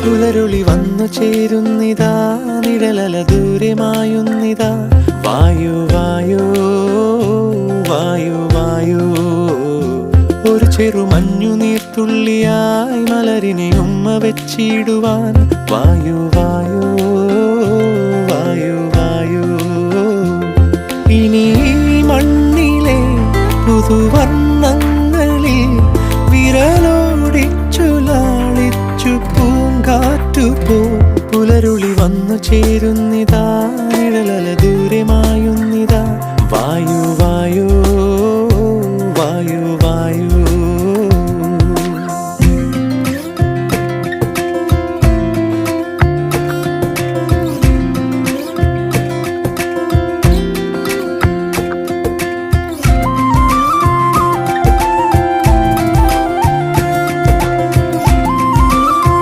പുലരുളി വന്നു ചേരുന്നിതാ, നിഴലല ദൂരെ മായുന്നിതാ. വായു വായു വായു വായു, ഒരു ചെറു മഞ്ഞുനീർത്തുള്ളിയായി മലരിനെ ഉമ്മ വെച്ചിടുവാൻ. വായു വായു വായു വായു, ഇനി മണ്ണിലെ പുതുവർണ്ണങ്ങളിൽ വിരലോടിച്ചു ലാളിച്ചു പൂങ്കാറ്റുപോ. പുലരുളി വന്നു ചേരുന്നിതാ,